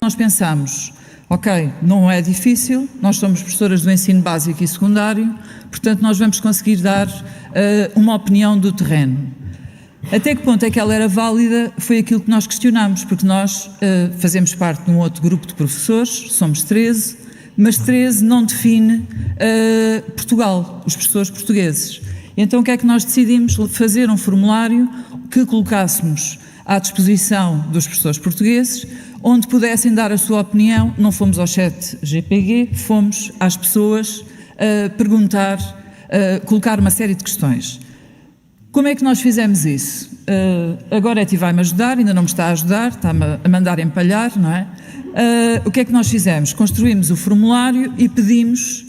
nós pensámos, ok, não é difícil, nós somos professoras do ensino básico e secundário, portanto nós vamos conseguir dar uma opinião do terreno. Até que ponto é que ela era válida foi aquilo que nós questionámos, porque nós fazemos parte de um outro grupo de professores, somos 13, mas 13 não define Portugal, os professores portugueses. Então o que é que nós decidimos? Fazer um formulário que colocássemos à disposição dos professores portugueses, onde pudessem dar a sua opinião. Não fomos ao chat GPG, fomos às pessoas perguntar, colocar uma série de questões. Como é que nós fizemos isso? A Gorete vai-me ajudar, ainda não me está a ajudar, está-me a mandar empalhar, não é? O que é que nós fizemos? Construímos o formulário e pedimos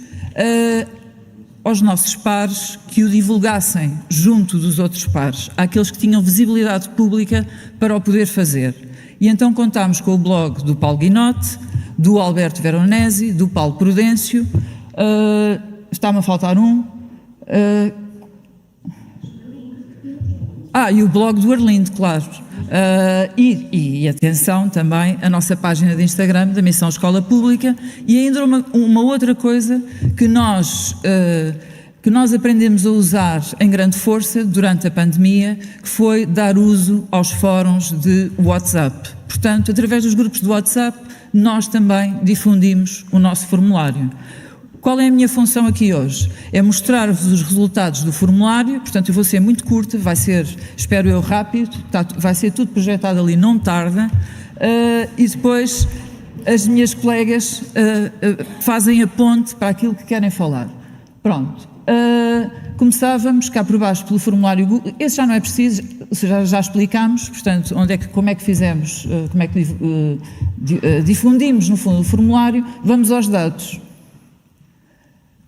aos nossos pares que o divulgassem junto dos outros pares, àqueles que tinham visibilidade pública para o poder fazer. E então contámos com o blog do Paulo Guinote, do Alberto Veronesi, do Paulo Prudêncio, está-me a faltar um... e o blog do Arlindo, claro. E atenção também, a nossa página de Instagram da Missão Escola Pública, e ainda uma outra coisa que nós aprendemos a usar em grande força durante a pandemia, que foi dar uso aos fóruns de WhatsApp. Portanto, através dos grupos de WhatsApp, nós também difundimos o nosso formulário. Qual é a minha função aqui hoje? É mostrar-vos os resultados do formulário, portanto eu vou ser muito curta, vai ser, espero eu, rápido, vai ser tudo projetado ali, não tarda, e depois as minhas colegas fazem a ponte para aquilo que querem falar. Pronto, começávamos cá por baixo pelo formulário Google, esse já não é preciso, já explicámos, portanto, como é que fizemos, como é que difundimos no fundo o formulário, vamos aos dados.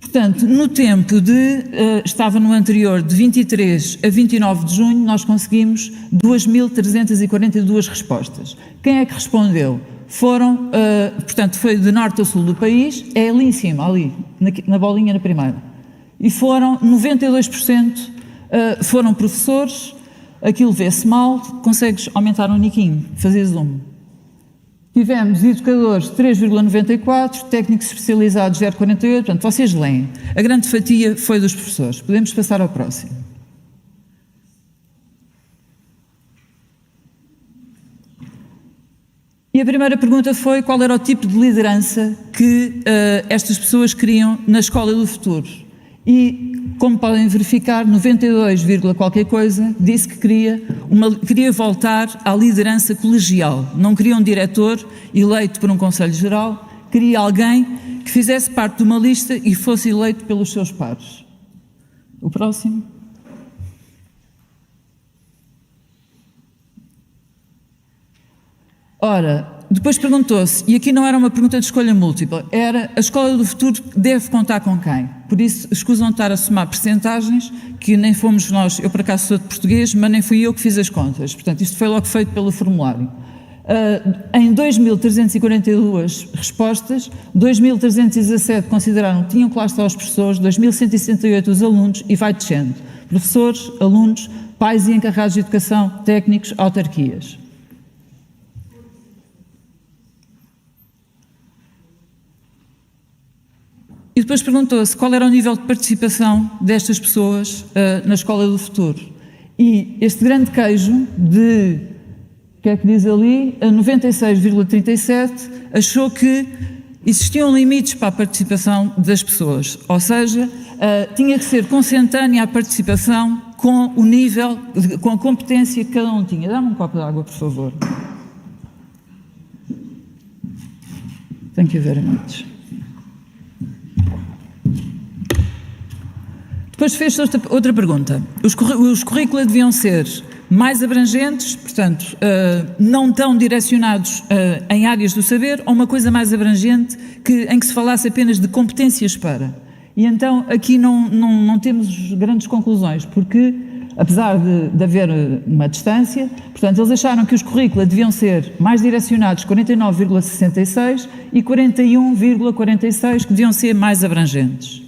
Portanto, no tempo estava no anterior, de 23 a 29 de junho, nós conseguimos 2.342 respostas. Quem é que respondeu? Portanto, foi de norte a sul do país, é ali em cima, ali, na bolinha na primeira. E foram 92%, foram professores, aquilo vê-se mal, consegues aumentar um niquinho, fazer zoom. Tivemos educadores 3,94, técnicos especializados 0,48, portanto, vocês leem. A grande fatia foi dos professores. Podemos passar ao próximo. E a primeira pergunta foi qual era o tipo de liderança que estas pessoas queriam na escola do futuro. E, como podem verificar, 92, qualquer coisa, disse que queria voltar à liderança colegial. Não queria um diretor eleito por um Conselho Geral, queria alguém que fizesse parte de uma lista e fosse eleito pelos seus pares. O próximo. Ora, depois perguntou-se, e aqui não era uma pergunta de escolha múltipla, era a escola do futuro deve contar com quem? Por isso, escusam de estar a somar percentagens, que nem fomos nós, eu por acaso sou de português, mas nem fui eu que fiz as contas. Portanto, isto foi logo feito pelo formulário. Em 2.342 respostas, 2.317 consideraram que tinham que lá estar os professores, 2.168 os alunos, e vai descendo. Professores, alunos, pais e encarregados de educação, técnicos, autarquias. E depois perguntou-se qual era o nível de participação destas pessoas na escola do futuro. E este grande queijo de, o que é que diz ali, 96,37, achou que existiam limites para a participação das pessoas. Ou seja, tinha que ser consentânea a participação com o nível, com a competência que cada um tinha. Dá-me um copo de água, por favor. Thank you very much. Depois fez outra pergunta. Os currículos deviam ser mais abrangentes, portanto, não tão direcionados em áreas do saber, ou uma coisa mais abrangente em que se falasse apenas de competências para. E então aqui não temos grandes conclusões, porque apesar de haver uma distância, portanto, eles acharam que os currículos deviam ser mais direcionados, 49,66, e 41,46, que deviam ser mais abrangentes.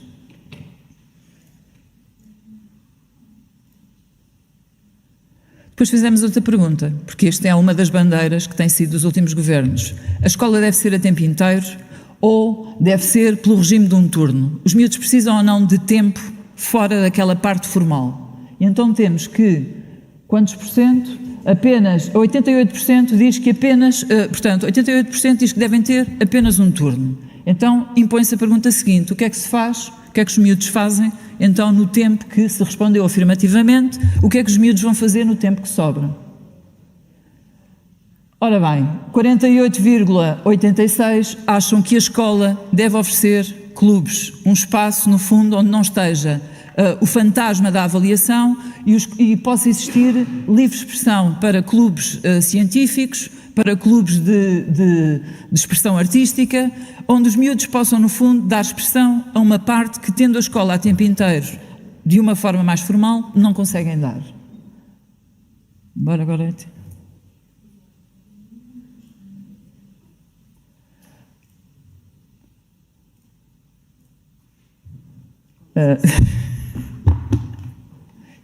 Depois fizemos outra pergunta, porque esta é uma das bandeiras que tem sido dos últimos governos. A escola deve ser a tempo inteiro ou deve ser pelo regime de um turno? Os miúdos precisam ou não de tempo fora daquela parte formal? E então temos que, quantos por cento? Apenas 88% diz que apenas, portanto, 88% diz que devem ter apenas um turno. Então impõe-se a pergunta seguinte: o que é que se faz? O que é que os miúdos fazem? Então, no tempo que se respondeu afirmativamente, o que é que os miúdos vão fazer no tempo que sobra? Ora bem, 48,86% acham que a escola deve oferecer clubes, um espaço, no fundo, onde não esteja o fantasma da avaliação e possa existir livre expressão para clubes científicos, para clubes de expressão artística, onde os miúdos possam, no fundo, dar expressão a uma parte que, tendo a escola a tempo inteiro, de uma forma mais formal, não conseguem dar. Bora agora.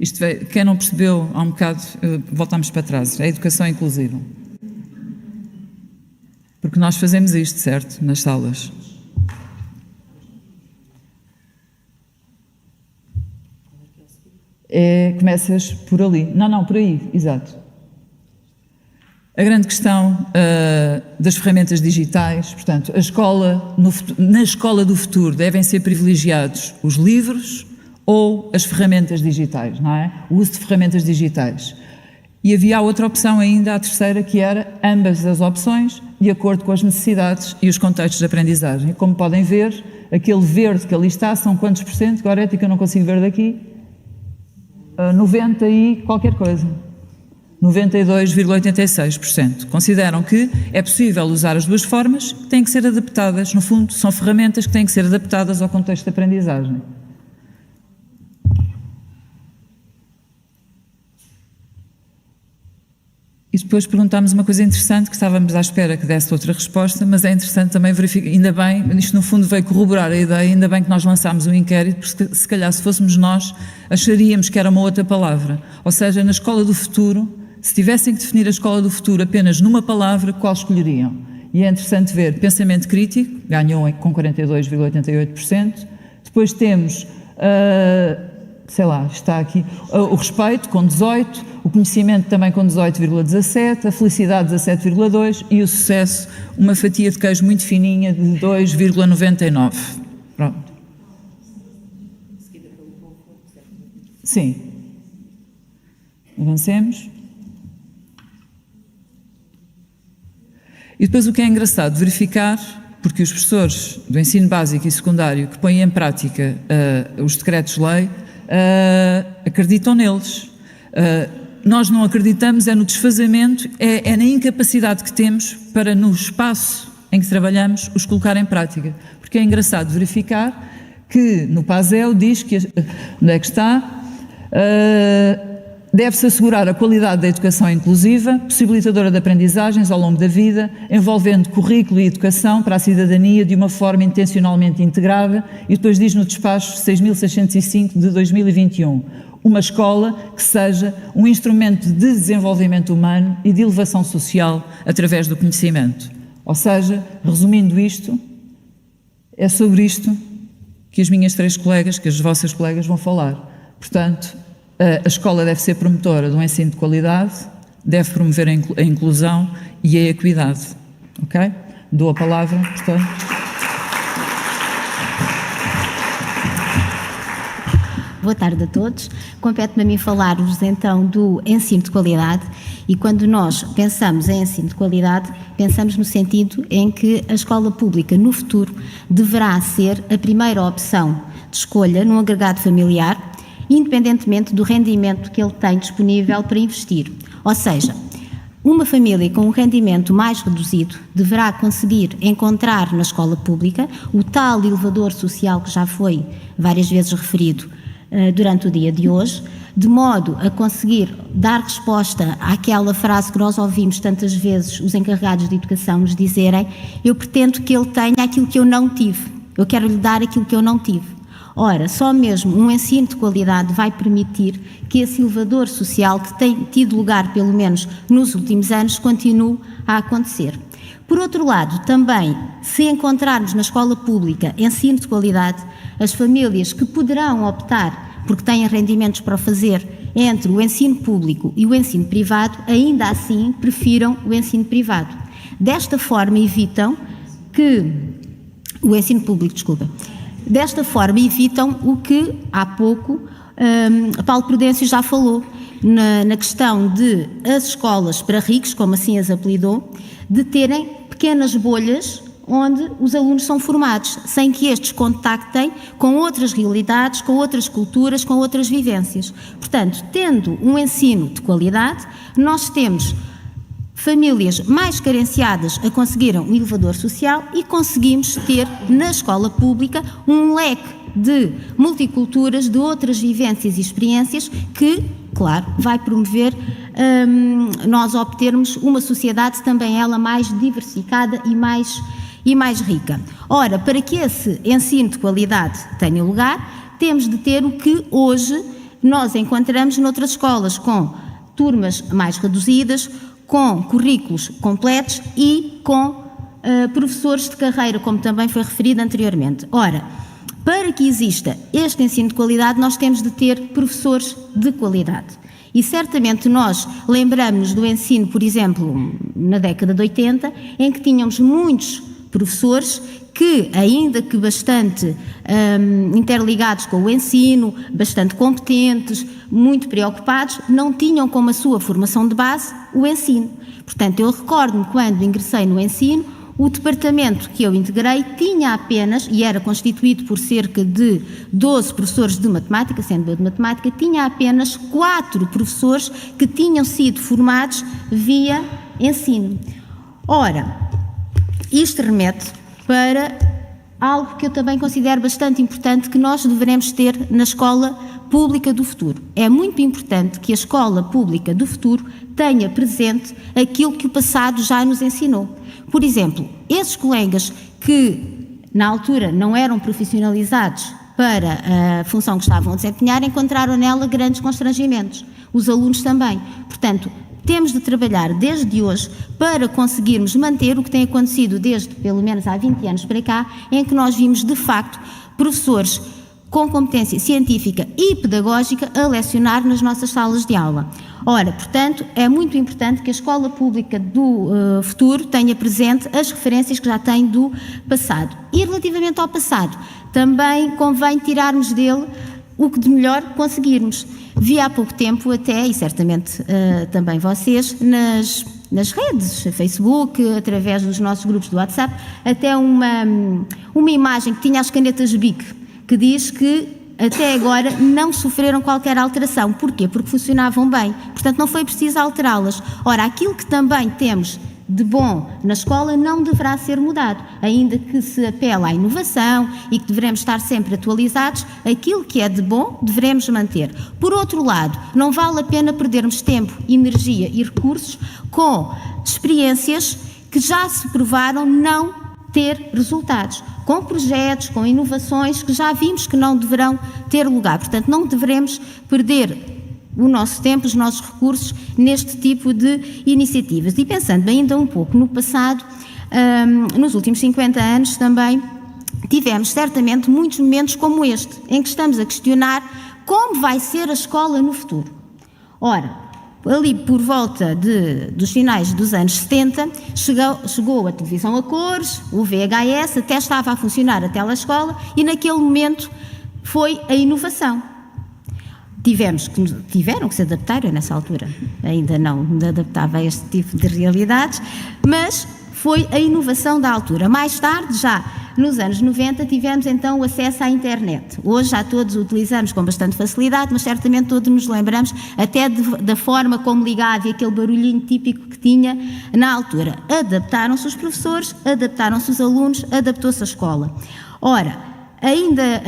Isto é, quem não percebeu há um bocado, voltamos para trás, é a educação inclusiva. Porque nós fazemos isto, certo, nas salas. Começas por ali. Não, por aí, exato. A grande questão das ferramentas digitais, portanto, na escola do futuro devem ser privilegiados os livros ou as ferramentas digitais, não é? O uso de ferramentas digitais. E havia outra opção ainda, a terceira, que era ambas as opções, de acordo com as necessidades e os contextos de aprendizagem. E como podem ver, aquele verde que ali está, são quantos por cento? Gorete, que eu não consigo ver daqui? 90 e qualquer coisa. 92,86%. Consideram que é possível usar as duas formas, que têm que ser adaptadas. No fundo, são ferramentas que têm que ser adaptadas ao contexto de aprendizagem. E depois perguntámos uma coisa interessante, que estávamos à espera que desse outra resposta, mas é interessante também verificar, ainda bem, isto no fundo veio corroborar a ideia, ainda bem que nós lançámos um inquérito, porque se calhar se fôssemos nós, acharíamos que era uma outra palavra. Ou seja, na escola do futuro, se tivessem que definir a escola do futuro apenas numa palavra, qual escolheriam? E é interessante ver, pensamento crítico, ganhou com 42,88%, depois temos, está aqui, o respeito com 18%, o conhecimento também com 18,17%, a felicidade 17,2% e o sucesso, uma fatia de queijo muito fininha de 2,99%. Pronto. Sim. Avancemos. E depois o que é engraçado verificar, porque os professores do ensino básico e secundário que põem em prática os decretos-lei acreditam neles. Nós não acreditamos no desfazamento, é na incapacidade que temos para, no espaço em que trabalhamos, os colocar em prática. Porque é engraçado verificar que no PASEL diz que, onde é que está, deve-se assegurar a qualidade da educação inclusiva, possibilitadora de aprendizagens ao longo da vida, envolvendo currículo e educação para a cidadania de uma forma intencionalmente integrada, e depois diz no despacho 6.605 de 2021, uma escola que seja um instrumento de desenvolvimento humano e de elevação social através do conhecimento. Ou seja, resumindo isto, é sobre isto que as minhas três colegas, que as vossas colegas vão falar. Portanto, a escola deve ser promotora de um ensino de qualidade, deve promover a inclusão e a equidade. Ok? Dou a palavra, portanto. Boa tarde a todos. Compete-me a mim falar-vos então do ensino de qualidade, e quando nós pensamos em ensino de qualidade, pensamos no sentido em que a escola pública no futuro deverá ser a primeira opção de escolha num agregado familiar, independentemente do rendimento que ele tem disponível para investir. Ou seja, uma família com um rendimento mais reduzido deverá conseguir encontrar na escola pública o tal elevador social que já foi várias vezes referido durante o dia de hoje, de modo a conseguir dar resposta àquela frase que nós ouvimos tantas vezes os encarregados de educação nos dizerem: eu pretendo que ele tenha aquilo que eu não tive, eu quero lhe dar aquilo que eu não tive. Ora, só mesmo um ensino de qualidade vai permitir que esse elevador social que tem tido lugar, pelo menos nos últimos anos, continue a acontecer. Por outro lado, também, se encontrarmos na escola pública ensino de qualidade, as famílias que poderão optar, porque têm rendimentos para o fazer, entre o ensino público e o ensino privado, ainda assim prefiram o ensino privado. Desta forma evitam que o ensino público, desta forma evitam o que há pouco Paulo Prudêncio já falou, na questão de as escolas para ricos, como assim as apelidou, de terem pequenas bolhas onde os alunos são formados, sem que estes contactem com outras realidades, com outras culturas, com outras vivências. Portanto, tendo um ensino de qualidade, nós temos famílias mais carenciadas a conseguirem um elevador social e conseguimos ter na escola pública um leque de multiculturas, de outras vivências e experiências que, claro, vai promover nós obtermos uma sociedade também ela mais diversificada e mais rica. Ora, para que esse ensino de qualidade tenha lugar, temos de ter o que hoje nós encontramos noutras escolas, com turmas mais reduzidas, com currículos completos e com professores de carreira, como também foi referido anteriormente. Ora, para que exista este ensino de qualidade, nós temos de ter professores de qualidade. E certamente nós lembramos do ensino, por exemplo, na década de 80, em que tínhamos muitos professores que, ainda que bastante interligados com o ensino, bastante competentes, muito preocupados, não tinham como a sua formação de base o ensino. Portanto, eu recordo-me quando ingressei no ensino, o departamento que eu integrei tinha apenas, e era constituído por cerca de 12 professores de matemática, sendo eu de matemática, tinha apenas 4 professores que tinham sido formados via ensino. Ora, isto remete para algo que eu também considero bastante importante que nós devemos ter na escola pública do futuro. É muito importante que a escola pública do futuro tenha presente aquilo que o passado já nos ensinou. Por exemplo, esses colegas que na altura não eram profissionalizados para a função que estavam a desempenhar, encontraram nela grandes constrangimentos. Os alunos também. Portanto, temos de trabalhar desde hoje para conseguirmos manter o que tem acontecido desde pelo menos há 20 anos para cá, em que nós vimos de facto professores com competência científica e pedagógica a lecionar nas nossas salas de aula. Ora, portanto, é muito importante que a escola pública do futuro tenha presente as referências que já tem do passado. E relativamente ao passado, também convém tirarmos dele o que de melhor conseguirmos. Vi há pouco tempo até, e certamente também vocês, nas redes, Facebook, através dos nossos grupos do WhatsApp, até uma imagem que tinha as canetas BIC, que diz que até agora não sofreram qualquer alteração. Porquê? Porque funcionavam bem. Portanto, não foi preciso alterá-las. Ora, aquilo que também temos de bom na escola não deverá ser mudado, ainda que se apela à inovação e que devemos estar sempre atualizados, aquilo que é de bom devemos manter. Por outro lado, não vale a pena perdermos tempo, energia e recursos com experiências que já se provaram não ter resultados, com projetos, com inovações que já vimos que não deverão ter lugar. Portanto, não devemos perder o nosso tempo, os nossos recursos neste tipo de iniciativas. E pensando ainda um pouco no passado, nos últimos 50 anos também tivemos certamente muitos momentos como este, em que estamos a questionar como vai ser a escola no futuro. Ora, ali por volta dos finais dos anos 70, chegou a televisão a cores, o VHS, até estava a funcionar a telescola e naquele momento foi a inovação. Tiveram que se adaptar, eu nessa altura ainda não me adaptava a este tipo de realidades, mas foi a inovação da altura. Mais tarde, já nos anos 90, tivemos então o acesso à internet. Hoje já todos o utilizamos com bastante facilidade, mas certamente todos nos lembramos até da forma como ligava e aquele barulhinho típico que tinha na altura. Adaptaram-se os professores, adaptaram-se os alunos, adaptou-se a escola. Ora, ainda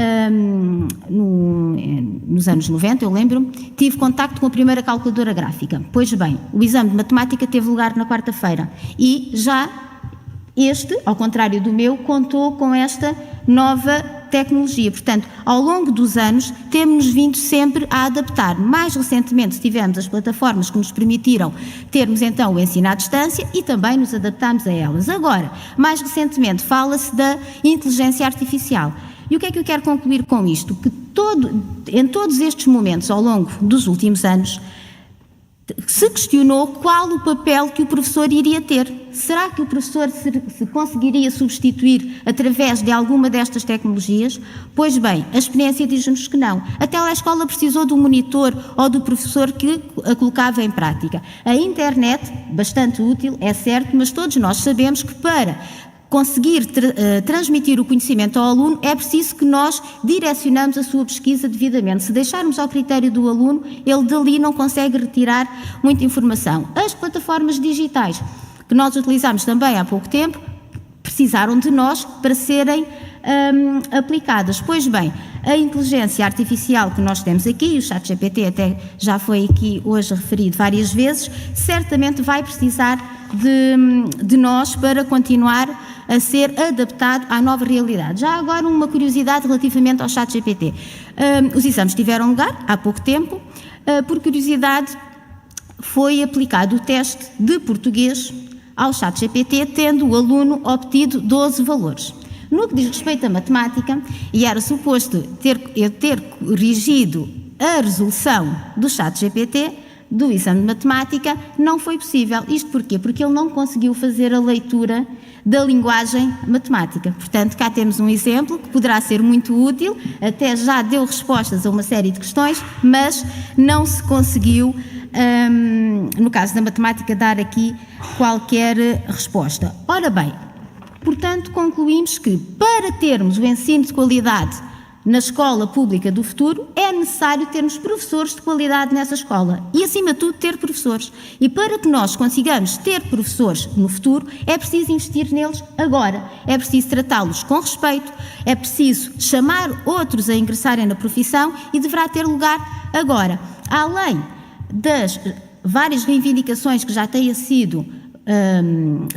nos anos 90, eu lembro-me, tive contacto com a primeira calculadora gráfica. Pois bem, o exame de matemática teve lugar na quarta-feira e já este, ao contrário do meu, contou com esta nova tecnologia. Portanto, ao longo dos anos, temos vindo sempre a adaptar. Mais recentemente tivemos as plataformas que nos permitiram termos então o ensino à distância e também nos adaptamos a elas. Agora, mais recentemente, fala-se da inteligência artificial. E o que é que eu quero concluir com isto? Que em todos estes momentos, ao longo dos últimos anos, se questionou qual o papel que o professor iria ter. Será que o professor se conseguiria substituir através de alguma destas tecnologias? Pois bem, a experiência diz-nos que não. A telescola precisou do monitor ou do professor que a colocava em prática. A internet, bastante útil, é certo, mas todos nós sabemos que para conseguir transmitir o conhecimento ao aluno, é preciso que nós direcionamos a sua pesquisa devidamente. Se deixarmos ao critério do aluno, ele dali não consegue retirar muita informação. As plataformas digitais, que nós utilizamos também há pouco tempo, precisaram de nós para serem aplicadas. Pois bem, a inteligência artificial que nós temos aqui, o ChatGPT até já foi aqui hoje referido várias vezes, certamente vai precisar de nós para continuar a ser adaptado à nova realidade. Já agora uma curiosidade relativamente ao ChatGPT. Os exames tiveram lugar há pouco tempo. Por curiosidade, foi aplicado o teste de português ao ChatGPT, tendo o aluno obtido 12 valores. No que diz respeito à matemática, e era suposto eu ter corrigido a resolução do ChatGPT, do exame de matemática, não foi possível. Isto porquê? Porque ele não conseguiu fazer a leitura da linguagem matemática. Portanto, cá temos um exemplo que poderá ser muito útil, até já deu respostas a uma série de questões, mas não se conseguiu, no caso da matemática, dar aqui qualquer resposta. Ora bem, portanto, concluímos que para termos o ensino de qualidade na escola pública do futuro, é necessário termos professores de qualidade nessa escola e, acima de tudo, ter professores. E para que nós consigamos ter professores no futuro, é preciso investir neles agora. É preciso tratá-los com respeito, é preciso chamar outros a ingressarem na profissão e deverá ter lugar agora. Além das várias reivindicações que já têm sido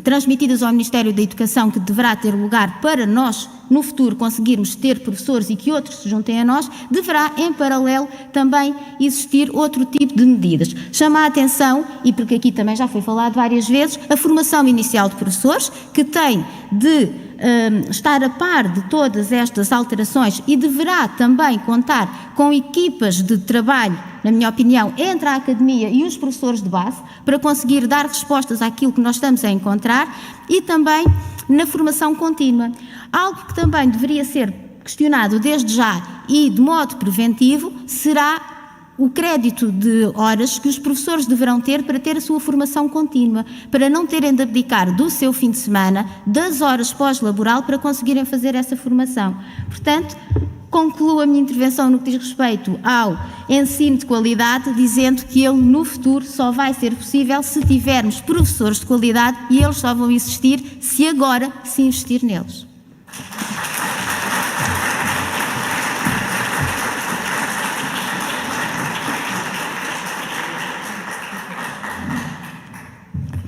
transmitidas ao Ministério da Educação, que deverá ter lugar para nós, no futuro, conseguirmos ter professores e que outros se juntem a nós, deverá, em paralelo, também existir outro tipo de medidas. Chama a atenção, e porque aqui também já foi falado várias vezes, a formação inicial de professores, que tem de estar a par de todas estas alterações e deverá também contar com equipas de trabalho, na minha opinião, entre a academia e os professores de base, para conseguir dar respostas àquilo que nós estamos a encontrar, e também na formação contínua. Algo que também deveria ser questionado desde já e de modo preventivo será o crédito de horas que os professores deverão ter para ter a sua formação contínua, para não terem de abdicar do seu fim de semana, das horas pós-laboral, para conseguirem fazer essa formação. Portanto, concluo a minha intervenção no que diz respeito ao ensino de qualidade, dizendo que ele no futuro só vai ser possível se tivermos professores de qualidade, e eles só vão existir se agora se investir neles.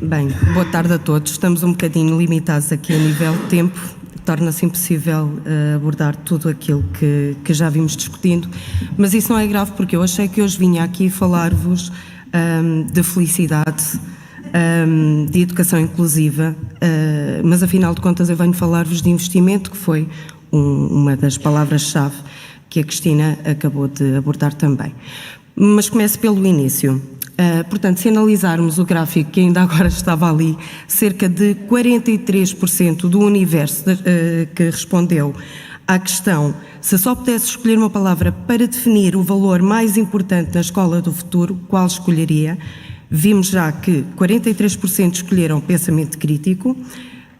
Bem, boa tarde a todos. Estamos um bocadinho limitados aqui a nível de tempo, torna-se impossível abordar tudo aquilo que já vimos discutindo, mas isso não é grave, porque eu achei que hoje vinha aqui falar-vos de felicidade, de educação inclusiva, mas afinal de contas eu venho falar-vos de investimento, que foi uma das palavras-chave que a Cristina acabou de abordar também. Mas começo pelo início. Portanto, se analisarmos o gráfico que ainda agora estava ali, cerca de 43% do universo que respondeu à questão, se só pudesse escolher uma palavra para definir o valor mais importante na escola do futuro, qual escolheria? Vimos já que 43% escolheram pensamento crítico,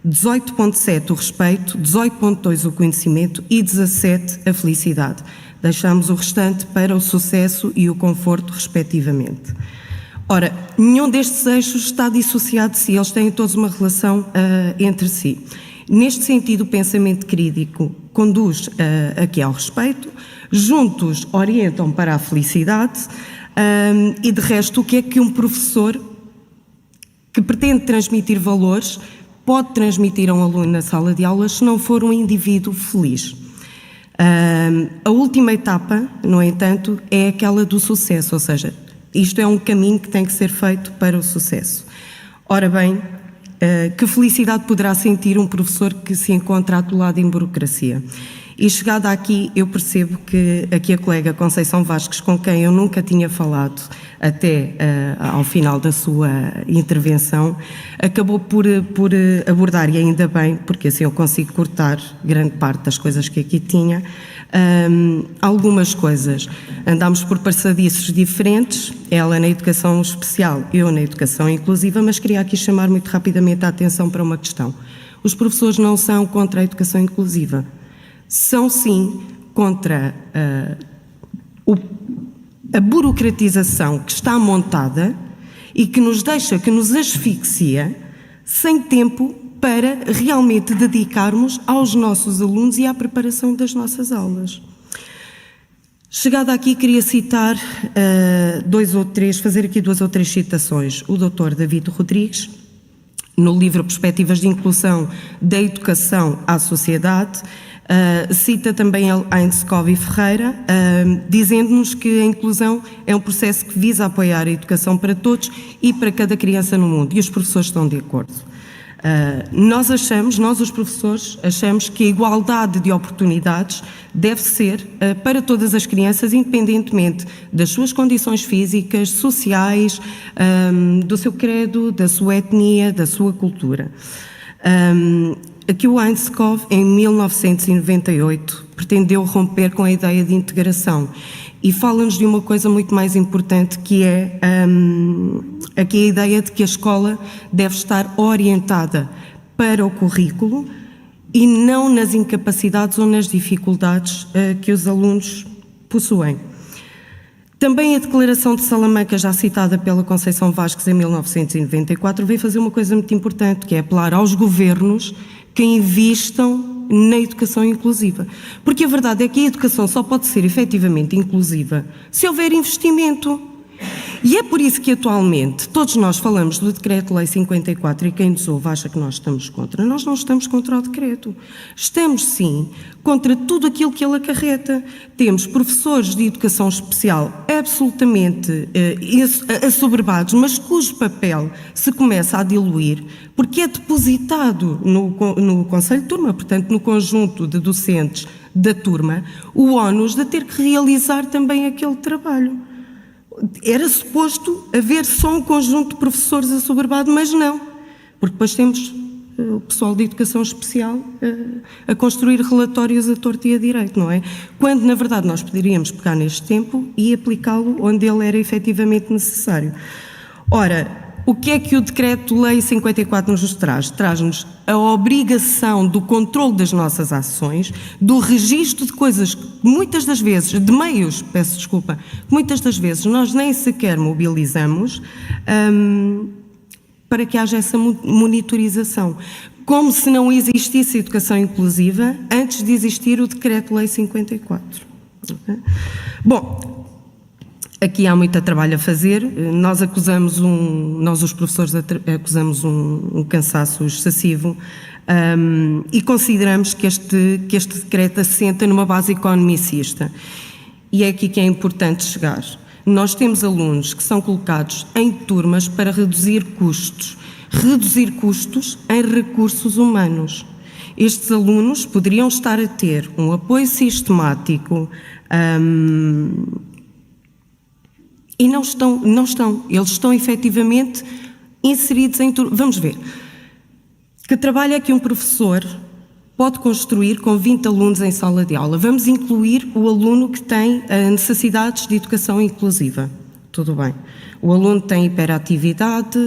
18,7% o respeito, 18,2% o conhecimento e 17% a felicidade. Deixamos o restante para o sucesso e o conforto, respectivamente. Ora, nenhum destes eixos está dissociado de si, eles têm todos uma relação entre si. Neste sentido, o pensamento crítico conduz aqui ao respeito, juntos orientam para a felicidade, e de resto, o que é que um professor que pretende transmitir valores pode transmitir a um aluno na sala de aulas se não for um indivíduo feliz? A última etapa, no entanto, é aquela do sucesso, ou seja, isto é um caminho que tem que ser feito para o sucesso. Ora bem, que felicidade poderá sentir um professor que se encontra atolado em burocracia? E chegada aqui, eu percebo que aqui a colega Conceição Vasques, com quem eu nunca tinha falado até ao final da sua intervenção, acabou por abordar, e ainda bem, porque assim eu consigo cortar grande parte das coisas que aqui tinha, algumas coisas. Andámos por passadiços diferentes, ela na educação especial, eu na educação inclusiva, mas queria aqui chamar muito rapidamente a atenção para uma questão. Os professores não são contra a educação inclusiva. São, sim, contra a burocratização que está montada e que nos deixa, que nos asfixia, sem tempo para realmente dedicarmos aos nossos alunos e à preparação das nossas aulas. Chegada aqui, queria citar fazer aqui 2 ou 3 citações. O Dr. David Rodrigues, no livro Perspectivas de Inclusão da Educação à Sociedade, cita também Heinz Covey Ferreira, dizendo-nos que a inclusão é um processo que visa apoiar a educação para todos e para cada criança no mundo, e os professores estão de acordo. Nós os professores, achamos que a igualdade de oportunidades deve ser para todas as crianças, independentemente das suas condições físicas, sociais, do seu credo, da sua etnia, da sua cultura. Aqui o Heinz Covey, em 1998, pretendeu romper com a ideia de integração e fala-nos de uma coisa muito mais importante, que é aqui a ideia de que a escola deve estar orientada para o currículo e não nas incapacidades ou nas dificuldades que os alunos possuem. Também a Declaração de Salamanca, já citada pela Conceição Vasques em 1994, veio fazer uma coisa muito importante, que é apelar aos governos que investam na educação inclusiva. Porque a verdade é que a educação só pode ser efetivamente inclusiva se houver investimento. E é por isso que atualmente todos nós falamos do Decreto-Lei 54 e quem nos ouve acha que nós estamos contra. Nós não estamos contra o decreto. Estamos, sim, contra tudo aquilo que ele acarreta. Temos professores de educação especial absolutamente assoberbados, mas cujo papel se começa a diluir, porque é depositado no Conselho de Turma, portanto, no conjunto de docentes da turma, o ónus de ter que realizar também aquele trabalho. Era suposto haver só um conjunto de professores assoberbado, mas não, porque depois temos o pessoal de educação especial a construir relatórios a torto e a direito, não é? Quando, na verdade, nós poderíamos pegar neste tempo e aplicá-lo onde ele era efetivamente necessário. Ora, o que é que o Decreto-Lei 54 nos traz? Traz-nos a obrigação do controle das nossas ações, do registro de coisas que muitas das vezes, de meios, peço desculpa, que muitas das vezes nós nem sequer mobilizamos para que haja essa monitorização. Como se não existisse educação inclusiva antes de existir o Decreto-Lei 54. Okay? Bom, aqui há muito trabalho a fazer. Nós os professores acusamos um cansaço excessivo e consideramos que este decreto assenta numa base economicista. E é aqui que é importante chegar. Nós temos alunos que são colocados em turmas para reduzir custos em recursos humanos. Estes alunos poderiam estar a ter um apoio sistemático e não estão. Eles estão efetivamente inseridos em turma. Vamos ver. Que trabalho é que um professor pode construir com 20 alunos em sala de aula? Vamos incluir o aluno que tem necessidades de educação inclusiva. Tudo bem. O aluno tem hiperatividade,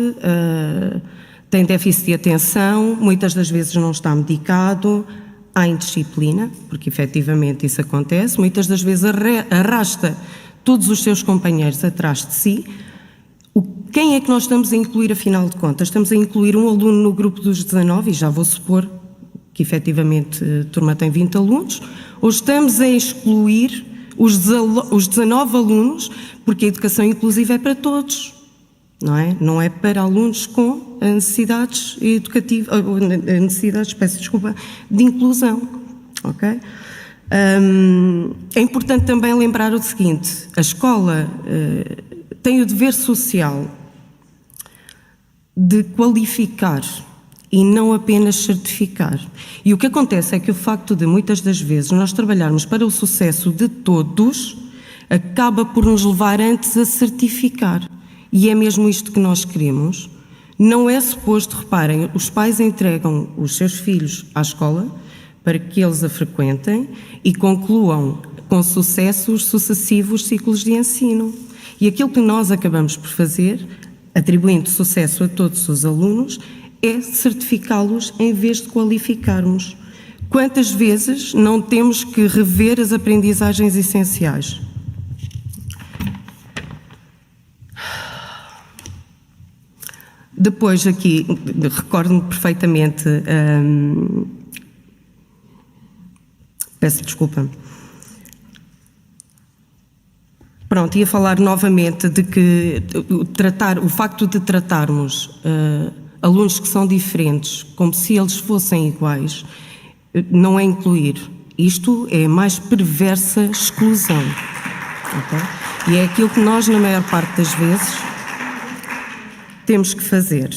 tem déficit de atenção, muitas das vezes não está medicado, há indisciplina, porque efetivamente isso acontece, muitas das vezes arrasta todos os seus companheiros atrás de si. Quem é que nós estamos a incluir, afinal de contas? Estamos a incluir um aluno no grupo dos 19, e já vou supor que efetivamente a turma tem 20 alunos, ou estamos a excluir os 19 alunos, porque a educação inclusiva é para todos, não é? Não é para alunos com necessidades educativas, de inclusão, ok? É importante também lembrar o seguinte: a escola tem o dever social de qualificar e não apenas certificar. E o que acontece é que o facto de muitas das vezes nós trabalharmos para o sucesso de todos acaba por nos levar antes a certificar. E é mesmo isto que nós queremos. Não é suposto, reparem, os pais entregam os seus filhos à escola para que eles a frequentem e concluam com sucesso os sucessivos ciclos de ensino. E aquilo que nós acabamos por fazer, atribuindo sucesso a todos os alunos, é certificá-los em vez de qualificarmos. Quantas vezes não temos que rever as aprendizagens essenciais? Depois aqui, recordo-me perfeitamente, peço desculpa. Pronto, ia falar novamente de que o facto de tratarmos alunos que são diferentes como se eles fossem iguais não é incluir. Isto é a mais perversa exclusão. Okay? E é aquilo que nós, na maior parte das vezes, temos que fazer.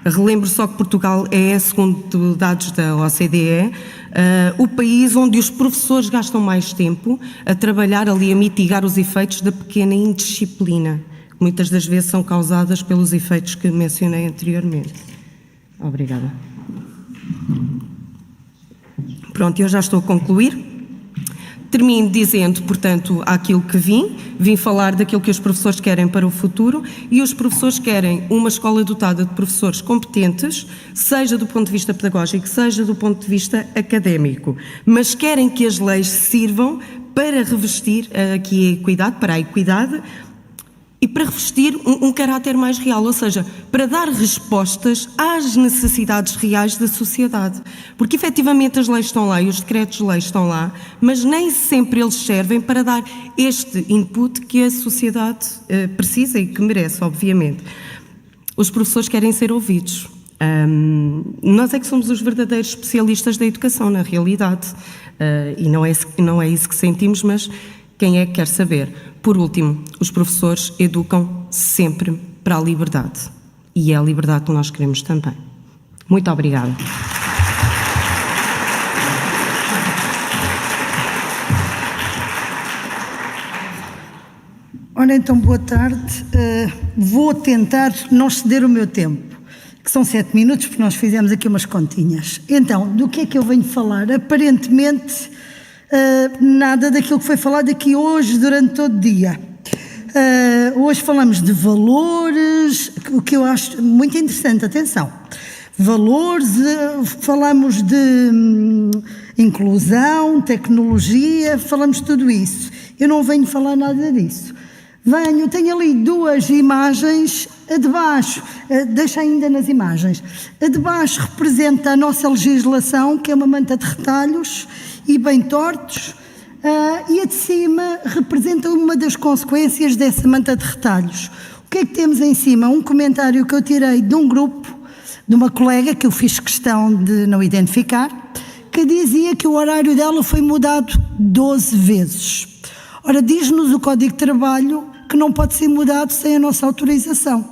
Relembro só que Portugal é, segundo dados da OCDE, o país onde os professores gastam mais tempo a trabalhar ali, a mitigar os efeitos da pequena indisciplina, que muitas das vezes são causadas pelos efeitos que mencionei anteriormente. Obrigada. Pronto, eu já estou a concluir. Termino dizendo, portanto, aquilo que vim falar daquilo que os professores querem para o futuro, e os professores querem uma escola dotada de professores competentes, seja do ponto de vista pedagógico, seja do ponto de vista académico, mas querem que as leis sirvam para revestir aqui a equidade, para a equidade, e para revestir um caráter mais real, ou seja, para dar respostas às necessidades reais da sociedade. Porque efetivamente as leis estão lá e os decretos de lei estão lá, mas nem sempre eles servem para dar este input que a sociedade precisa e que merece, obviamente. Os professores querem ser ouvidos. Nós é que somos os verdadeiros especialistas da educação, na realidade. E não é isso que sentimos, mas quem é que quer saber? Por último, os professores educam sempre para a liberdade. E é a liberdade que nós queremos também. Muito obrigada. Ora, então, boa tarde. Vou tentar não ceder o meu tempo, que são 7 minutos, porque nós fizemos aqui umas continhas. Então, do que é que eu venho falar? Aparentemente, nada daquilo que foi falado aqui hoje durante todo o dia. Hoje falamos de valores, o que eu acho muito interessante, atenção. Valores, falamos de inclusão, tecnologia, falamos de tudo isso. Eu não venho falar nada disso. Tenho ali 2 imagens, a de baixo, deixa ainda nas imagens, a de baixo representa a nossa legislação, que é uma manta de retalhos e bem tortos, e a de cima representa uma das consequências dessa manta de retalhos. O que é que temos em cima? Um comentário que eu tirei de um grupo, de uma colega, que eu fiz questão de não identificar, que dizia que o horário dela foi mudado 12 vezes. Ora, diz-nos o Código de Trabalho que não pode ser mudado sem a nossa autorização.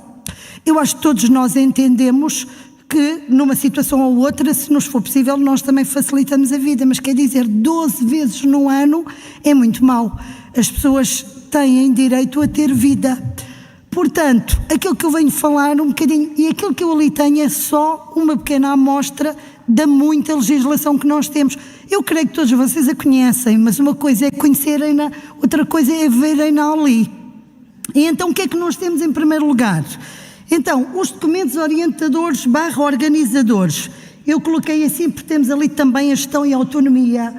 Eu acho que todos nós entendemos que numa situação ou outra, se nos for possível, nós também facilitamos a vida, mas quer dizer, 12 vezes no ano é muito mau. As pessoas têm direito a ter vida. Portanto, aquilo que eu venho falar um bocadinho, e aquilo que eu ali tenho é só uma pequena amostra da muita legislação que nós temos. Eu creio que todos vocês a conhecem, mas uma coisa é conhecerem-na, outra coisa é verem-na ali. E então o que é que nós temos em primeiro lugar? Então, os documentos orientadores / organizadores. Eu coloquei assim porque temos ali também a gestão e a autonomia.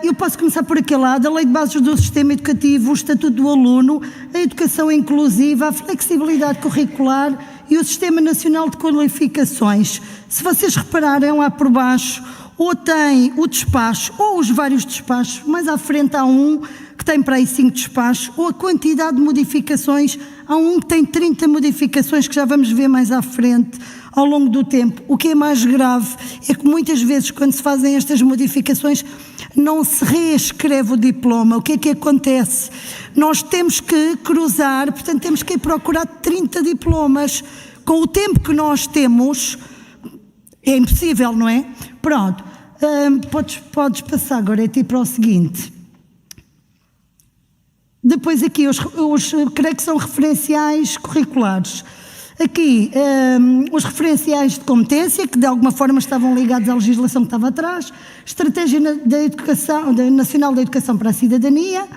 Eu posso começar por aquele lado: a Lei de Bases do Sistema Educativo, o Estatuto do Aluno, a Educação Inclusiva, a Flexibilidade Curricular e o Sistema Nacional de Qualificações. Se vocês repararem lá por baixo, ou tem o despacho, ou os vários despachos, mais à frente há um que tem para aí 5 despachos, ou a quantidade de modificações, há um que tem 30 modificações, que já vamos ver mais à frente. ao longo do tempo. O que é mais grave é que muitas vezes, quando se fazem estas modificações, não se reescreve o diploma. O que é que acontece? Nós temos que cruzar, portanto temos que ir procurar 30 diplomas. Com o tempo que nós temos, é impossível, não é? Pronto, podes passar agora a ti para o seguinte. Depois aqui, creio que são referenciais curriculares. Aqui, os referenciais de competência, que de alguma forma estavam ligados à legislação que estava atrás, Estratégia Nacional da Educação para a Cidadania,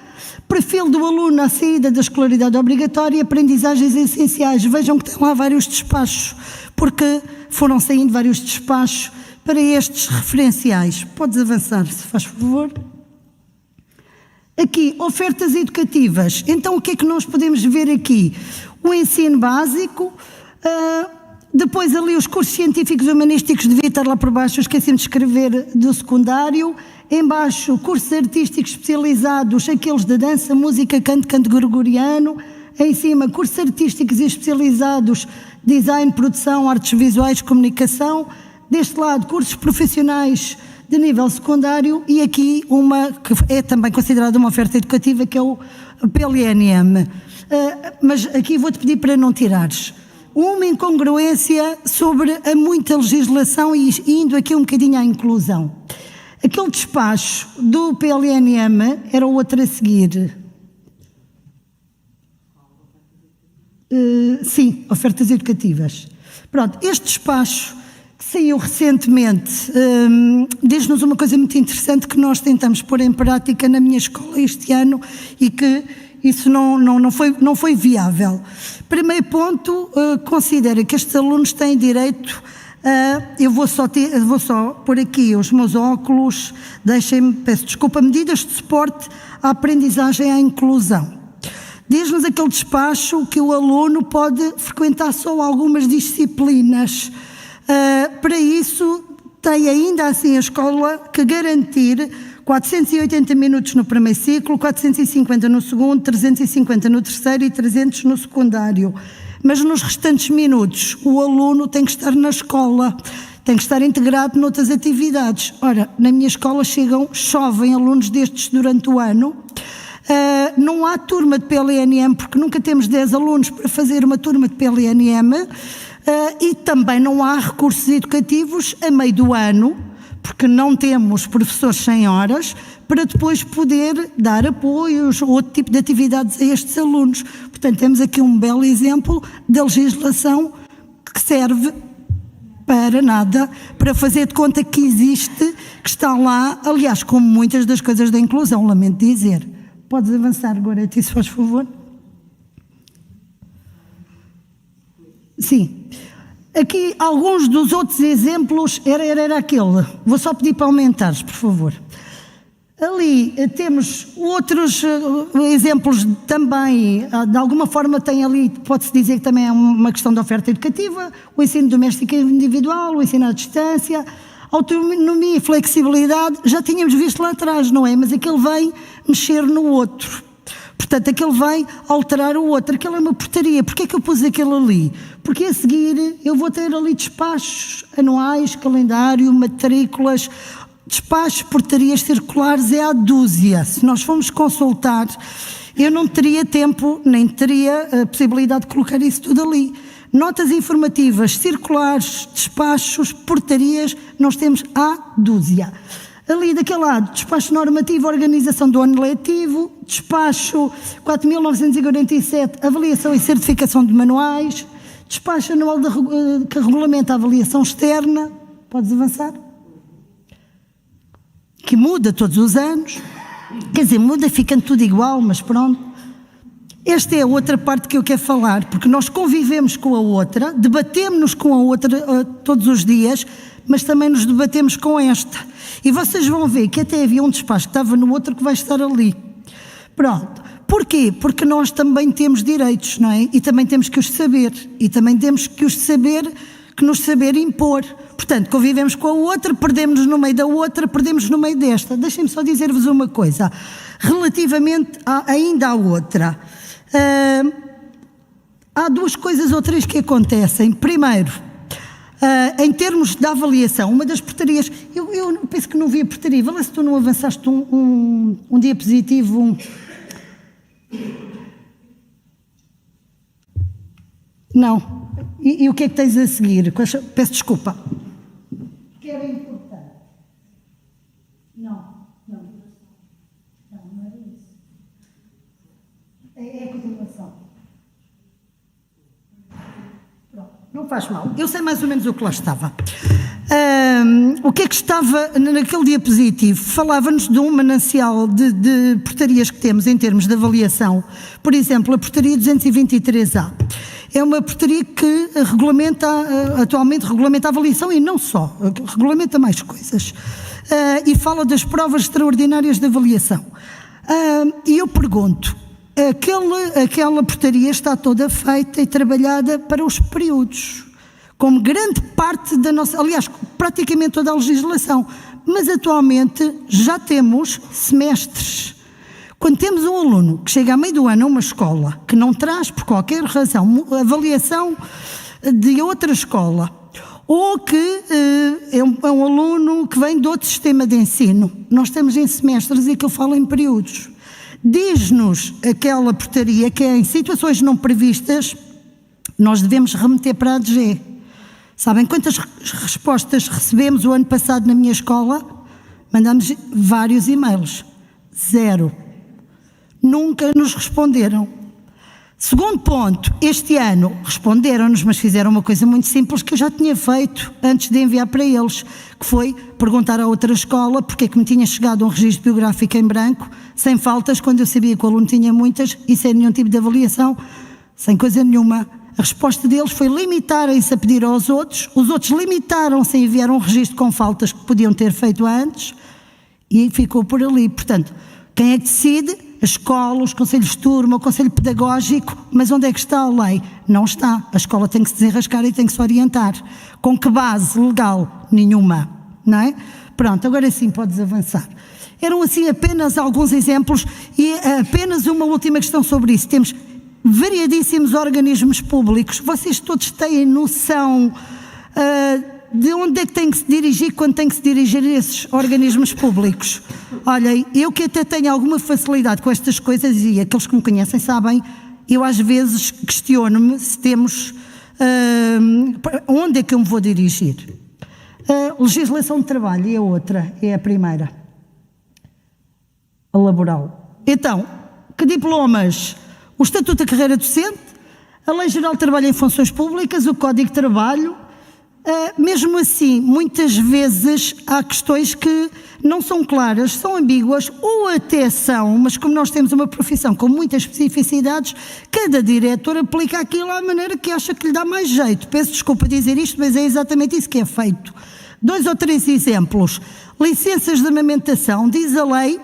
perfil do aluno na saída da escolaridade obrigatória, aprendizagens essenciais. Vejam que tem lá vários despachos, porque foram saindo vários despachos para estes referenciais. Podes avançar, se faz favor. Aqui, ofertas educativas. Então, o que é que nós podemos ver aqui? O ensino básico, depois ali os cursos científicos e humanísticos, devia estar lá por baixo, eu esqueci-me de escrever, do secundário. Em baixo, cursos artísticos especializados, aqueles de dança, música, canto gregoriano. Em cima, cursos artísticos e especializados, design, produção, artes visuais, comunicação. Deste lado, cursos profissionais de nível secundário, e aqui uma que é também considerada uma oferta educativa, que é o PLNM. Mas aqui vou-te pedir para não tirares. Uma incongruência sobre a muita legislação e indo aqui um bocadinho à inclusão. Aquele despacho do PLNM era o outro a seguir. Sim, ofertas educativas. Pronto, este despacho que saiu recentemente diz-nos uma coisa muito interessante que nós tentamos pôr em prática na minha escola este ano e que isso não foi viável. Primeiro ponto, considera que estes alunos têm direito a... Eu vou só pôr aqui os meus óculos, peço desculpa, medidas de suporte à aprendizagem e à inclusão. Diz-nos aquele despacho que o aluno pode frequentar só algumas disciplinas. Para isso, tem ainda assim a escola que garantir 480 minutos no primeiro ciclo, 450 no segundo, 350 no terceiro e 300 no secundário. Mas nos restantes minutos, o aluno tem que estar na escola, tem que estar integrado noutras atividades. Ora, na minha escola chovem alunos destes durante o ano. Não há turma de PLNM, porque nunca temos 10 alunos para fazer uma turma de PLNM, e também não há recursos educativos a meio do ano, porque não temos professores sem horas, para depois poder dar apoios ou outro tipo de atividades a estes alunos. Portanto, temos aqui um belo exemplo da legislação que serve para nada, para fazer de conta que existe, que está lá, aliás, como muitas das coisas da inclusão, lamento dizer. Podes avançar, Gorete, se faz favor. Sim. Aqui, alguns dos outros exemplos, era aquele. Vou só pedir para aumentares, por favor. Ali temos outros exemplos também, de alguma forma tem ali, pode-se dizer que também é uma questão de oferta educativa, o ensino doméstico individual, o ensino à distância, autonomia e flexibilidade, já tínhamos visto lá atrás, não é? Mas aquele vem mexer no outro. Portanto, aquele vai alterar o outro. Aquela é uma portaria. Porquê é que eu pus aquele ali? Porque a seguir eu vou ter ali despachos anuais, calendário, matrículas, despachos, portarias circulares, é à dúzia. Se nós formos consultar, eu não teria tempo, nem teria a possibilidade de colocar isso tudo ali. Notas informativas, circulares, despachos, portarias, nós temos à dúzia. Ali daquele lado, despacho normativo, organização do ano letivo, despacho 4.947, avaliação e certificação de manuais, despacho anual que regulamenta a avaliação externa, podes avançar? Que muda todos os anos, quer dizer, muda ficando tudo igual, mas pronto. Esta é a outra parte que eu quero falar, porque nós convivemos com a outra, debatemos-nos com a outra todos os dias, mas também nos debatemos com esta. E vocês vão ver que até havia um despacho que estava no outro que vai estar ali. Pronto. Porquê? Porque nós também temos direitos, não é? E também temos que os saber. E também temos que nos saber impor. Portanto, convivemos com a outra, perdemos-nos no meio da outra, perdemos no meio desta. Deixem-me só dizer-vos uma coisa. Relativamente ainda à outra. Há duas coisas ou três que acontecem. Primeiro, Em termos da avaliação, uma das portarias, eu penso que não vi a portaria, vê lá se tu não avançaste um diapositivo. Não. E o que é que tens a seguir? Peço desculpa. Que era importante. Não era isso. É a continuação. Pronto, não faz mal. Eu sei mais ou menos o que lá estava. O que é que estava naquele diapositivo? Falava-nos de um manancial de portarias que temos em termos de avaliação. Por exemplo, a portaria 223A. É uma portaria que atualmente regulamenta a avaliação e não só, regulamenta mais coisas. E fala das provas extraordinárias de avaliação. E eu pergunto, aquela portaria está toda feita e trabalhada para os períodos, como grande parte da nossa, aliás, praticamente toda a legislação, mas atualmente já temos semestres. Quando temos um aluno que chega a meio do ano a uma escola, que não traz por qualquer razão avaliação de outra escola, ou que é um aluno que vem de outro sistema de ensino, nós estamos em semestres e que eu falo em períodos. Diz-nos aquela portaria que em situações não previstas nós devemos remeter para a ADG. Sabem quantas respostas recebemos o ano passado na minha escola? Mandamos vários e-mails. 0. Nunca nos responderam. Segundo ponto, este ano responderam-nos, mas fizeram uma coisa muito simples que eu já tinha feito antes de enviar para eles, que foi perguntar à outra escola porque é que me tinha chegado um registro biográfico em branco, sem faltas, quando eu sabia que o aluno tinha muitas e sem nenhum tipo de avaliação, sem coisa nenhuma. A resposta deles foi limitarem-se a pedir aos outros, os outros limitaram-se a enviar um registro com faltas que podiam ter feito antes e ficou por ali. Portanto, quem é que decide? A escola, os conselhos de turma, o conselho pedagógico, mas onde é que está a lei? Não está. A escola tem que se desenrascar e tem que se orientar. Com que base legal? Nenhuma, não é? Pronto, agora sim podes avançar. Eram assim apenas alguns exemplos e apenas uma última questão sobre isso. Temos variadíssimos organismos públicos. Vocês todos têm noção de onde é que tem que se dirigir quando tem que se dirigir a esses organismos públicos? Olhem, eu que até tenho alguma facilidade com estas coisas e aqueles que me conhecem sabem, eu às vezes questiono-me se temos... onde é que eu me vou dirigir? Legislação de trabalho é outra, é a primeira. A laboral. Então, que diplomas? O Estatuto da Carreira Docente, a Lei Geral de Trabalho em Funções Públicas, o Código de Trabalho. Mesmo assim, muitas vezes há questões que não são claras, são ambíguas ou até são, mas como nós temos uma profissão com muitas especificidades, cada diretor aplica aquilo à maneira que acha que lhe dá mais jeito. Peço desculpa dizer isto, mas é exatamente isso que é feito. 2 ou 3 exemplos. Licenças de amamentação, diz a lei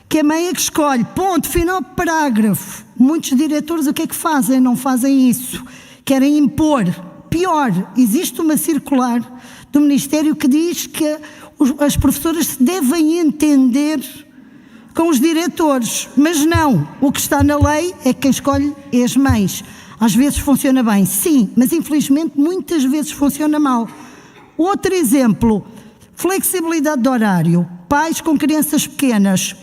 que a mãe é que escolhe, ponto, final, parágrafo. Muitos diretores o que é que fazem? Não fazem isso. Querem impor. Pior, existe uma circular do Ministério que diz que as professoras se devem entender com os diretores, mas não, o que está na lei é que quem escolhe é as mães. Às vezes funciona bem, sim, mas infelizmente muitas vezes funciona mal. Outro exemplo, flexibilidade de horário, pais com crianças pequenas.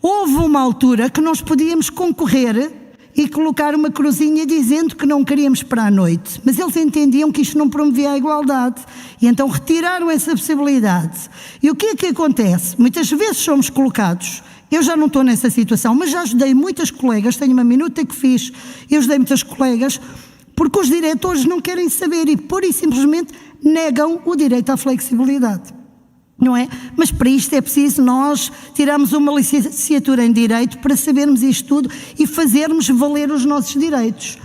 Houve uma altura que nós podíamos concorrer e colocar uma cruzinha dizendo que não queríamos para a noite. Mas eles entendiam que isto não promovia a igualdade. E então retiraram essa possibilidade. E o que é que acontece? Muitas vezes somos colocados, eu já não estou nessa situação, mas já ajudei muitas colegas, tenho uma minuta que fiz, eu ajudei muitas colegas, porque os diretores não querem saber e pura e simplesmente negam o direito à flexibilidade. Não é? Mas para isto é preciso nós tirarmos uma licenciatura em Direito para sabermos isto tudo e fazermos valer os nossos direitos.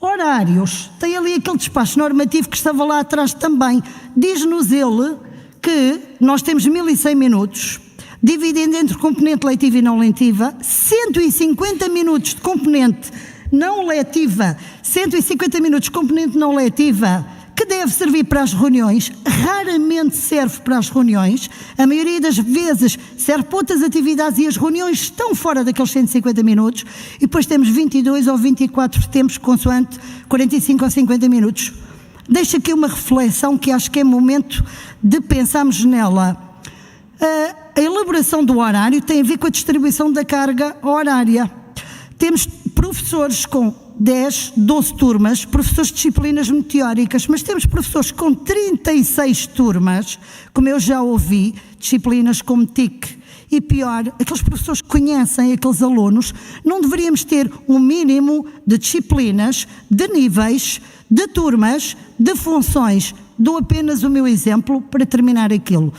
Horários, tem ali aquele despacho normativo que estava lá atrás também. Diz-nos ele que nós temos 1100 minutos, dividindo entre componente letiva e não letiva, 150 minutos de componente não letiva, 150 minutos de componente não letiva, que deve servir para as reuniões, raramente serve para as reuniões, a maioria das vezes serve para outras atividades e as reuniões estão fora daqueles 150 minutos e depois temos 22 ou 24 tempos consoante 45 ou 50 minutos. deixo aqui uma reflexão que acho que é momento de pensarmos nela. A elaboração do horário tem a ver com a distribuição da carga horária. Temos professores com 10, 12 turmas, professores de disciplinas muito teóricas, mas temos professores com 36 turmas, como eu já ouvi, disciplinas como TIC. E pior, aqueles professores que conhecem aqueles alunos, não deveríamos ter um mínimo de disciplinas, de níveis, de turmas, de funções. Dou apenas o meu exemplo para terminar aquilo.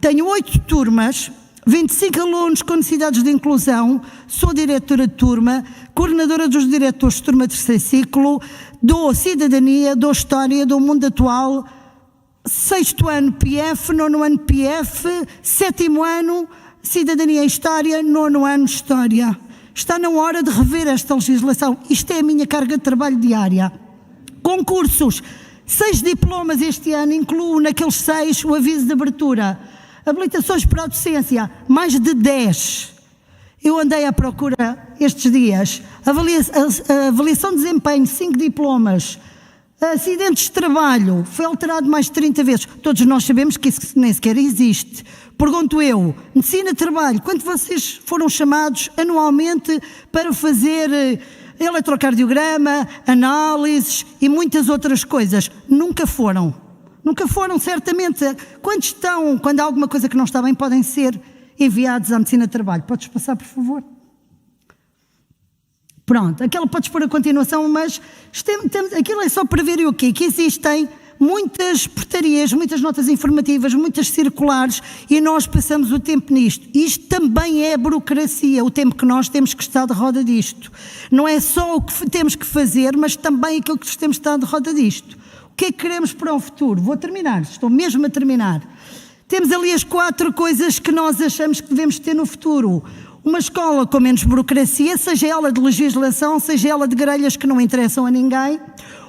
Tenho 8 turmas, 25 alunos com necessidades de inclusão, sou diretora de turma, coordenadora dos diretores de turma de terceiro ciclo, dou cidadania, dou história, dou mundo atual, 6º ano PF, 9º ano PF, 7º ano cidadania e história, 9º ano história. Está na hora de rever esta legislação. Isto é a minha carga de trabalho diária. Concursos, 6 diplomas este ano, incluo naqueles 6 o aviso de abertura. Habilitações para a docência, mais de 10. Eu andei à procura estes dias. Avaliação de desempenho, 5 diplomas. Acidentes de trabalho, foi alterado mais de 30 vezes. Todos nós sabemos que isso nem sequer existe. Pergunto eu, medicina de trabalho, quanto vocês foram chamados anualmente para fazer eletrocardiograma, análises e muitas outras coisas? Nunca foram. Nunca foram, certamente. Quantos estão, quando há alguma coisa que não está bem, podem ser enviados à medicina de trabalho? Podes passar, por favor? Pronto, aquela podes pôr a continuação, mas aquilo é só para verem o quê? Que existem muitas portarias, muitas notas informativas, muitas circulares e nós passamos o tempo nisto. Isto também é burocracia, o tempo que nós temos que estar de roda disto. Não é só o que temos que fazer, mas também aquilo que temos que estar de roda disto. O que é que queremos para o futuro? Vou terminar, estou mesmo a terminar. Temos ali as 4 coisas que nós achamos que devemos ter no futuro. Uma escola com menos burocracia, seja ela de legislação, seja ela de grelhas que não interessam a ninguém.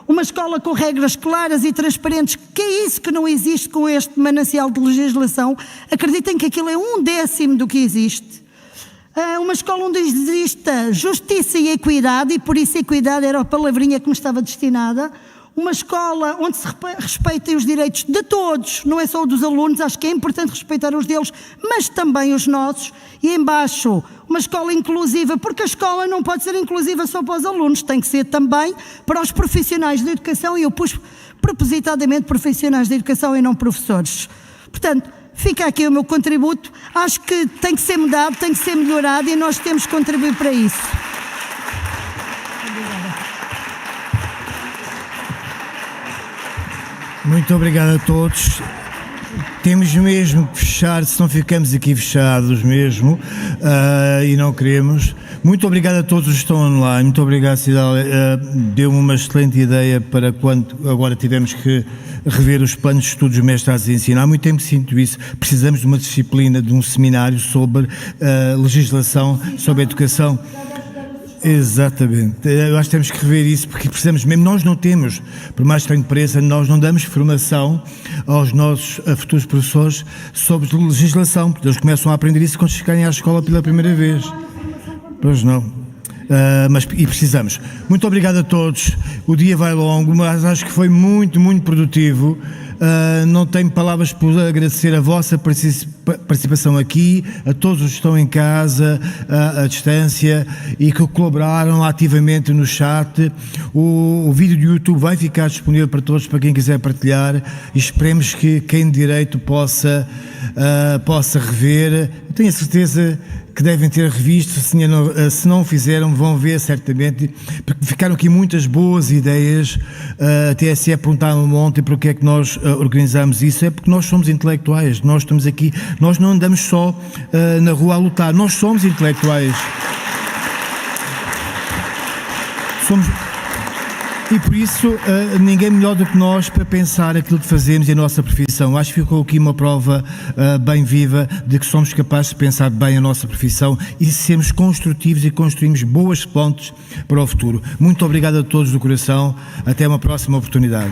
Uma escola com regras claras e transparentes, que é isso que não existe com este manancial de legislação. Acreditem que aquilo é 1/10 do que existe. Uma escola onde exista justiça e equidade, e por isso equidade era a palavrinha que me estava destinada. Uma escola onde se respeitem os direitos de todos, não é só o dos alunos, acho que é importante respeitar os deles, mas também os nossos. E em baixo, uma escola inclusiva, porque a escola não pode ser inclusiva só para os alunos, tem que ser também para os profissionais da educação, e eu pus propositadamente profissionais da educação e não professores. Portanto, fica aqui o meu contributo, acho que tem que ser mudado, tem que ser melhorado e nós temos que contribuir para isso. Muito obrigado a todos. Temos mesmo que fechar, se não ficamos aqui fechados mesmo, e não queremos. Muito obrigado a todos os que estão online. Muito obrigado, Cidália. Deu-me uma excelente ideia para quando agora tivemos que rever os planos de estudos mestrados e ensino. Há muito tempo que sinto isso. Precisamos de uma disciplina, de um seminário sobre legislação, sobre educação. Exatamente, eu acho que temos que rever isso, porque precisamos mesmo, nós não temos, por mais estranho que pareça, nós não damos formação aos nossos futuros professores sobre legislação, porque eles começam a aprender isso quando chegarem à escola pela primeira vez. Pois não, e precisamos. Muito obrigado a todos, o dia vai longo, mas acho que foi muito, muito produtivo. Não tenho palavras por agradecer a vossa participação aqui, a todos os que estão em casa, à distância e que colaboraram ativamente no chat. O vídeo do YouTube vai ficar disponível para todos, para quem quiser partilhar, e esperemos que quem de direito possa rever. Eu tenho a certeza que devem ter revisto, se não o fizeram, vão ver certamente, porque ficaram aqui muitas boas ideias. A TSE perguntaram ontem porque é que nós organizamos isso, é porque nós somos intelectuais, nós estamos aqui, nós não andamos só na rua a lutar, nós somos intelectuais. E por isso, ninguém melhor do que nós para pensar aquilo que fazemos e a nossa profissão. Acho que ficou aqui uma prova bem viva de que somos capazes de pensar bem a nossa profissão e sermos construtivos e construímos boas pontes para o futuro. Muito obrigado a todos do coração. Até uma próxima oportunidade.